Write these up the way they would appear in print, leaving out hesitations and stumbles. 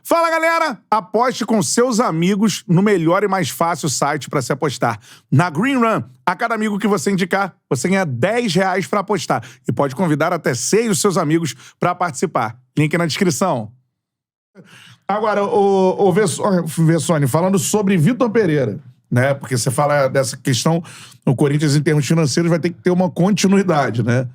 Fala, galera! Aposte com seus amigos no melhor e mais fácil site para se apostar. Na Green Run, a cada amigo que você indicar, você ganha R$10 para apostar. E pode convidar até 6 dos seus amigos para participar. Link na descrição. Agora, o Vessone, falando sobre Vitor Pereira, né? Porque você fala dessa questão, o Corinthians, em termos financeiros, vai ter que ter uma continuidade, né?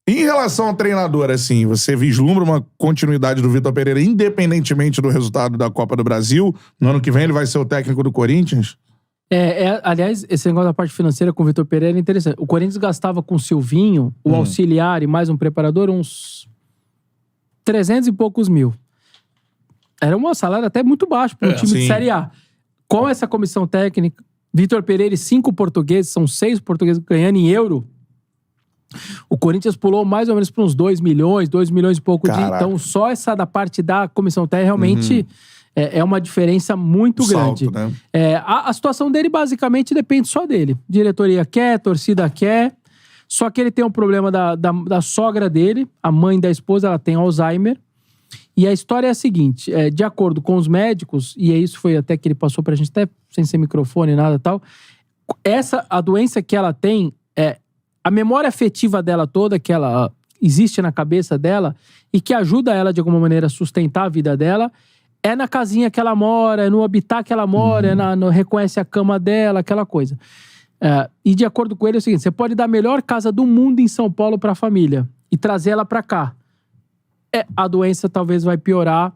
Em relação ao treinador, assim, você vislumbra uma continuidade do Vitor Pereira, independentemente do resultado da Copa do Brasil? No ano que vem ele vai ser o técnico do Corinthians? Aliás, esse negócio da parte financeira com o Vitor Pereira é interessante. O Corinthians gastava com o Silvinho, o auxiliar e mais um preparador, uns 300 e poucos mil. Era um salário até muito baixo para um time de Série A. Com essa comissão técnica, Vitor Pereira e 5 portugueses, são 6 portugueses ganhando em euro, o Corinthians pulou mais ou menos para uns 2 milhões e pouco. Então, só essa da parte da comissão técnica realmente é uma diferença muito grande. Né? A situação dele basicamente depende só dele. Diretoria quer, torcida quer. Só que ele tem um problema da sogra dele, a mãe da esposa, ela tem Alzheimer. E a história é a seguinte, de acordo com os médicos, e isso foi até que ele passou pra gente, até sem ser microfone e nada e tal, a doença que ela tem, a memória afetiva dela toda, que ela existe na cabeça dela, e que ajuda ela de alguma maneira a sustentar a vida dela, é na casinha que ela mora, é no habitat que ela mora, reconhece a cama dela, aquela coisa. E de acordo com ele é o seguinte, você pode dar a melhor casa do mundo em São Paulo pra família e trazer ela pra cá. A doença talvez vai piorar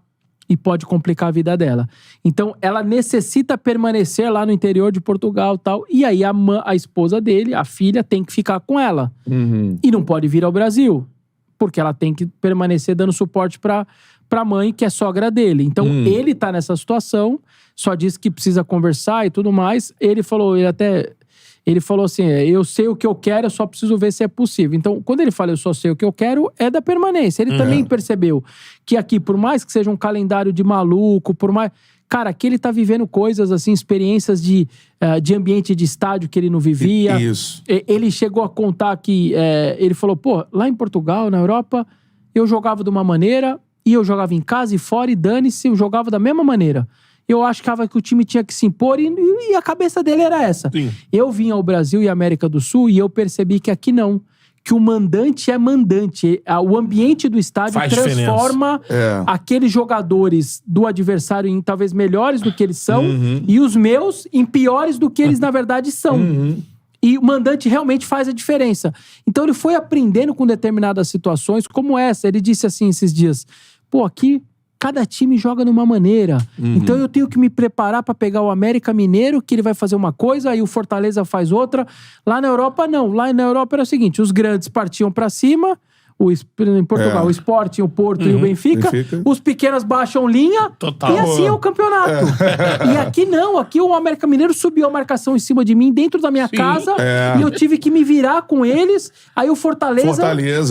e pode complicar a vida dela. Então, ela necessita permanecer lá no interior de Portugal e tal. E aí, a esposa dele, a filha, tem que ficar com ela. E não pode vir ao Brasil, porque ela tem que permanecer dando suporte pra mãe, que é sogra dele. Então, ele tá nessa situação, só disse que precisa conversar e tudo mais. Ele falou assim, eu sei o que eu quero, eu só preciso ver se é possível. Então, quando ele fala eu só sei o que eu quero, é da permanência. Ele também percebeu que aqui, por mais que seja um calendário de maluco, por mais... Cara, aqui ele tá vivendo coisas, assim, experiências de ambiente de estádio que ele não vivia. Isso. Ele chegou a contar que... ele falou, pô, lá em Portugal, na Europa, eu jogava de uma maneira, e eu jogava em casa e fora, e dane-se, eu jogava da mesma maneira. Eu achava que o time tinha que se impor e a cabeça dele era essa. Sim. Eu vim ao Brasil e América do Sul e eu percebi que aqui não. Que o mandante é mandante. O ambiente do estádio Faz transforma aqueles jogadores do adversário em talvez melhores do que eles são e os meus em piores do que eles na verdade são. E o mandante realmente faz a diferença. Então ele foi aprendendo com determinadas situações como essa. Ele disse assim esses dias, pô, aqui... Cada time joga de uma maneira. Então eu tenho que me preparar para pegar o América Mineiro, que ele vai fazer uma coisa, aí o Fortaleza faz outra. Lá na Europa, não. Lá na Europa era o seguinte, os grandes partiam para cima, em Portugal, o Sporting, o Porto e o Benfica. Os pequenos baixam linha. Total. E assim é o campeonato. E aqui não. Aqui o América Mineiro subiu a marcação em cima de mim, dentro da minha casa. E eu tive que me virar com eles. Aí o Fortaleza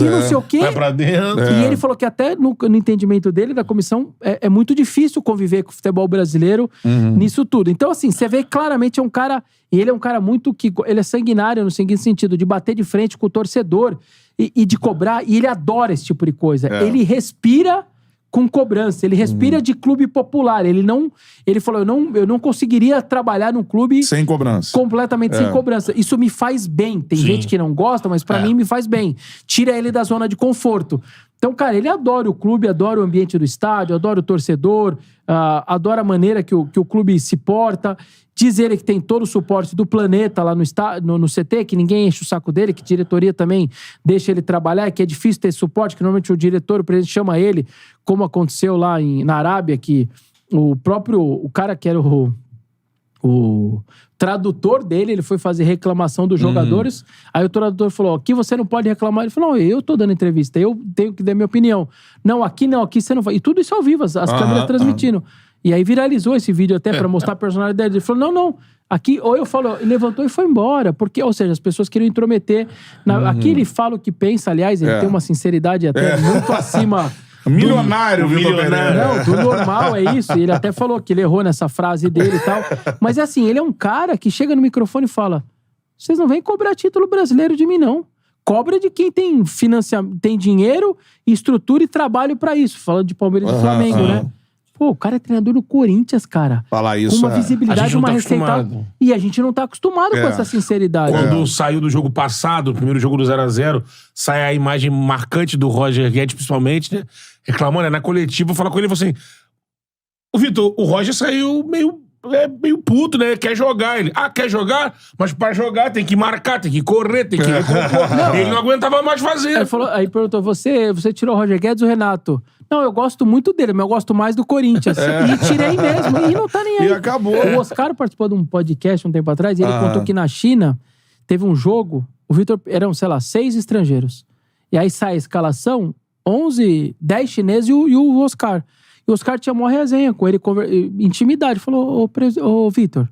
e não sei o quê. Vai pra dentro. E ele falou que até no entendimento dele, da comissão, é muito difícil conviver com o futebol brasileiro nisso tudo. Então, assim, você vê claramente um cara... E ele é um cara muito... Ele é sanguinário no seguinte sentido, de bater de frente com o torcedor e de cobrar. E ele adora esse tipo de coisa. Ele respira com cobrança. Ele respira de clube popular. Ele falou, eu não conseguiria trabalhar num clube... Sem cobrança. Completamente sem cobrança. Isso me faz bem. Tem gente que não gosta, mas pra mim me faz bem. Tira ele da zona de conforto. Então, cara, ele adora o clube, adora o ambiente do estádio, adora o torcedor, adora a maneira que o clube se porta. Diz ele que tem todo o suporte do planeta lá no CT, que ninguém enche o saco dele, que a diretoria também deixa ele trabalhar, que é difícil ter suporte, que normalmente o diretor, o presidente chama ele, como aconteceu lá na Arábia, que o cara que era o tradutor dele, ele foi fazer reclamação dos jogadores, aí o tradutor falou, aqui você não pode reclamar. Ele falou, não, eu tô dando entrevista, eu tenho que dar minha opinião. Não, aqui você não vai. E tudo isso ao vivo, as câmeras transmitindo. E aí viralizou esse vídeo até pra mostrar a personalidade dele. Ele falou, não, aqui, ou eu falo, ele levantou e foi embora, porque, ou seja, as pessoas queriam intrometer. Aqui ele fala o que pensa, aliás, ele tem uma sinceridade até muito acima... Milionário, Vitor Pereira. Não, do normal, é isso. E ele até falou que ele errou nessa frase dele e tal. Mas é assim, ele é um cara que chega no microfone e fala, vocês não vêm cobrar título brasileiro de mim, não. Cobra de quem tem tem dinheiro, estrutura e trabalho pra isso. Falando de Palmeiras e Flamengo, né? Pô, o cara é treinador do Corinthians, cara. Falar isso Com uma é... visibilidade, uma receita. acostumado. E a gente não tá acostumado com essa sinceridade. Quando saiu do jogo passado, o primeiro jogo do 0x0, sai a imagem marcante do Roger Guedes, principalmente, né? Reclamando, né? Na coletiva, fala com ele e fala assim: Ô, Vitor, o Roger saiu meio puto, né? Quer jogar. Ele, quer jogar? Mas pra jogar tem que marcar, tem que correr, tem que recompor. Ele não aguentava mais fazer. Aí perguntou, você tirou o Roger Guedes ou o Renato? Não, eu gosto muito dele, mas eu gosto mais do Corinthians. E tirei mesmo. E não tá nem aí. E acabou. O Oscar participou de um podcast um tempo atrás e ele contou que na China teve um jogo, o Vitor, eram, sei lá, 6 estrangeiros. E aí sai a escalação, 10 chineses e o Oscar. E o Oscar tinha uma resenha com ele, intimidade. Falou, ô Vitor,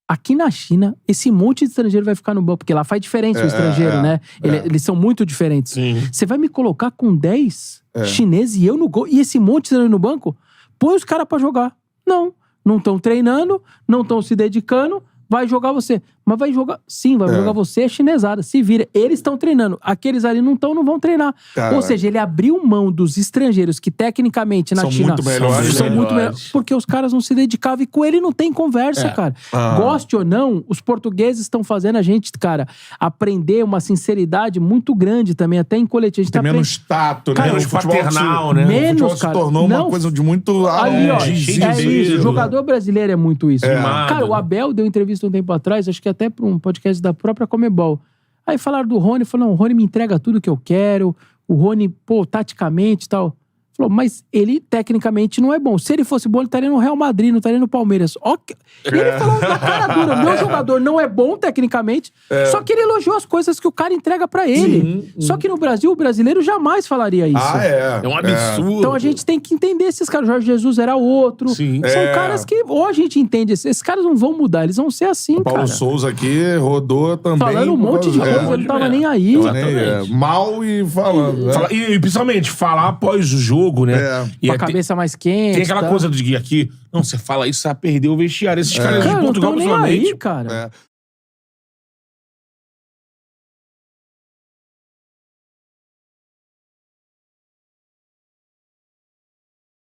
aqui na China, esse monte de estrangeiro vai ficar no banco, porque lá faz diferença o estrangeiro, né? Eles são muito diferentes. Sim. Você vai me colocar com 10 chineses e eu no gol, e esse monte de estrangeiro no banco? Põe os caras pra jogar. Não estão treinando, não estão se dedicando, vai jogar você. Mas vai jogar, sim, vai jogar você, é chinesada, se vira. Eles estão treinando, aqueles ali não vão treinar. Caraca. Ou seja, ele abriu mão dos estrangeiros que tecnicamente na São China muito melhores, são né? muito melhores, porque os caras não se dedicavam e com ele não tem conversa, cara. Goste ou não, os portugueses estão fazendo a gente, cara, aprender uma sinceridade muito grande também, até em coletivo. A gente Tem tá menos tato, Cara, né? menos O futebol paternal, se- né? O Menos, futebol se cara. tornou Não. uma coisa de muito... Ali, ó, cheio é de isso. dedo. O jogador brasileiro é muito isso. Mimado, Cara, o né? Abel deu entrevista um tempo atrás, acho que até pra um podcast da própria Comebol. Aí falaram do Rony, falou, não, o Rony me entrega tudo que eu quero, o Rony, pô, taticamente e tal. Falou, mas ele tecnicamente não é bom. Se ele fosse bom, ele estaria no Real Madrid, não estaria no Palmeiras. Ele falou na cara dura, meu jogador não é bom tecnicamente, só que ele elogiou as coisas que o cara entrega pra ele. Só que no Brasil, o brasileiro jamais falaria isso. É um absurdo. Então a gente tem que entender esses caras. Jorge Jesus era outro. Sim. São caras que, ou a gente entende, esses caras não vão mudar, eles vão ser assim, Paulo cara. Souza aqui rodou também. Falando um monte de coisa, ele não tava nem aí. Mal e falando. né? E principalmente, falar após o jogo, né? E Com a cabeça mais quente. tem aquela tá? coisa de que aqui, não, você fala isso, você vai perder o vestiário. Esses caras de Cara, não Portugal, tão nem principalmente. aí, cara.